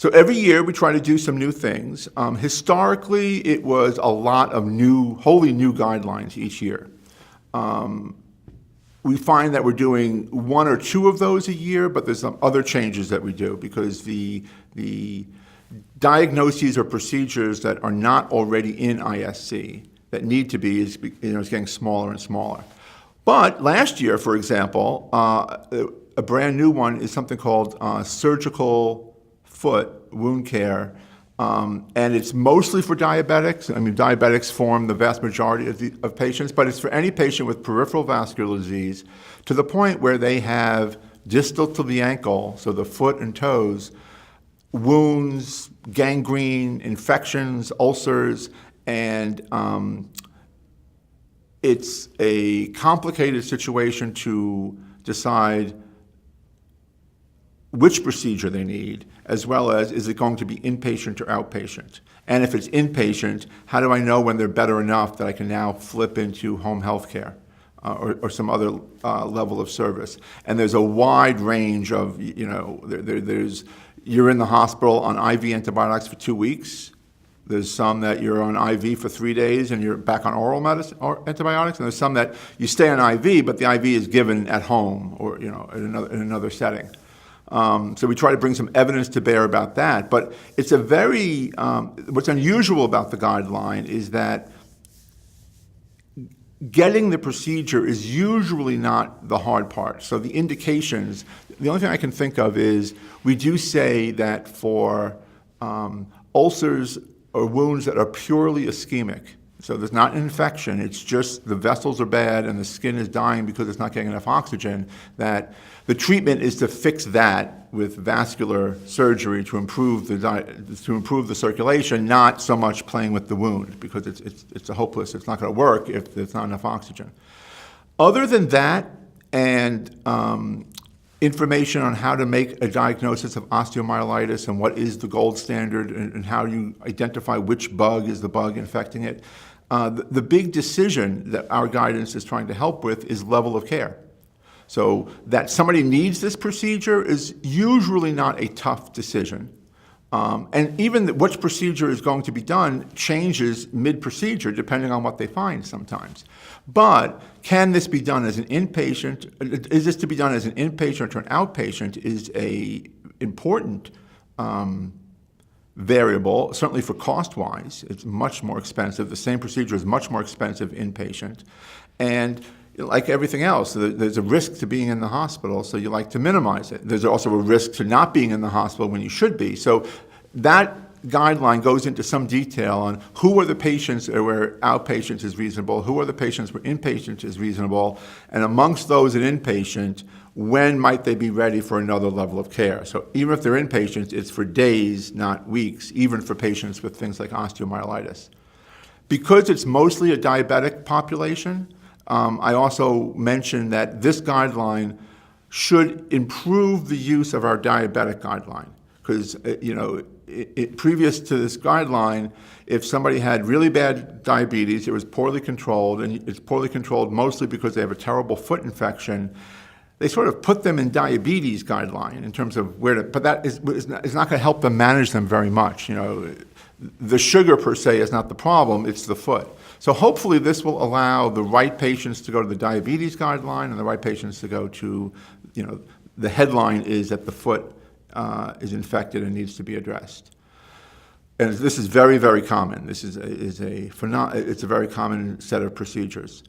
So every year we try to do some new things. Historically, it was a lot of wholly new guidelines each year. We find that we're doing one or two of those a year, but there's some other changes that we do because the diagnoses or procedures that are not already in ISC that need to be is getting smaller and smaller. But last year, for example, a brand new one is something called surgical foot wound care, and it's mostly for diabetics. I mean, diabetics form the vast majority of patients, but it's for any patient with peripheral vascular disease to the point where they have distal to the ankle, so the foot and toes, wounds, gangrene, infections, ulcers, and it's a complicated situation to decide which procedure they need, as well as is it going to be inpatient or outpatient? And if it's inpatient, how do I know when they're better enough that I can now flip into home health care or some other level of service? And there's a wide range of, you're in the hospital on IV antibiotics for 2 weeks. There's some that you're on IV for 3 days and you're back on oral medicine or antibiotics. And there's some that you stay on IV, but the IV is given at home or in another setting. So we try to bring some evidence to bear about that. But it's a very, what's unusual about the guideline is that getting the procedure is usually not the hard part. So the indications, the only thing I can think of is we do say that for ulcers or wounds that are purely ischemic, so there's not an infection, it's just the vessels are bad and the skin is dying because it's not getting enough oxygen, that the treatment is to fix that with vascular surgery to improve the circulation, not so much playing with the wound, because it's hopeless, it's not going to work if there's not enough oxygen. Other than that, and information on how to make a diagnosis of osteomyelitis and what is the gold standard and how you identify which bug is the bug infecting it. The big decision that our guidance is trying to help with is level of care. So that somebody needs this procedure is usually not a tough decision. And even which procedure is going to be done changes mid-procedure depending on what they find sometimes. But can this be done as an inpatient? Is this to be done as an inpatient or an outpatient is a important variable, certainly for cost-wise. It's much more expensive. The same procedure is much more expensive inpatient. And like everything else, there's a risk to being in the hospital, so you like to minimize it. There's also a risk to not being in the hospital when you should be. So that guideline goes into some detail on who are the patients where outpatient is reasonable, who are the patients where inpatient is reasonable, and amongst those in inpatient, when might they be ready for another level of care. So even if they're inpatient, it's for days, not weeks, even for patients with things like osteomyelitis. Because it's mostly a diabetic population, I also mentioned that this guideline should improve the use of our diabetic guideline. Because, previous to this guideline, if somebody had really bad diabetes, it was poorly controlled, and it's poorly controlled mostly because they have a terrible foot infection, they sort of put them in diabetes guideline in terms of where to, but that is not going to help them manage them very much. The sugar per se is not the problem, it's the foot. So hopefully this will allow the right patients to go to the diabetes guideline and the right patients to go to, the headline is that the foot is infected and needs to be addressed. And this is very, very common. This is it's a very common set of procedures.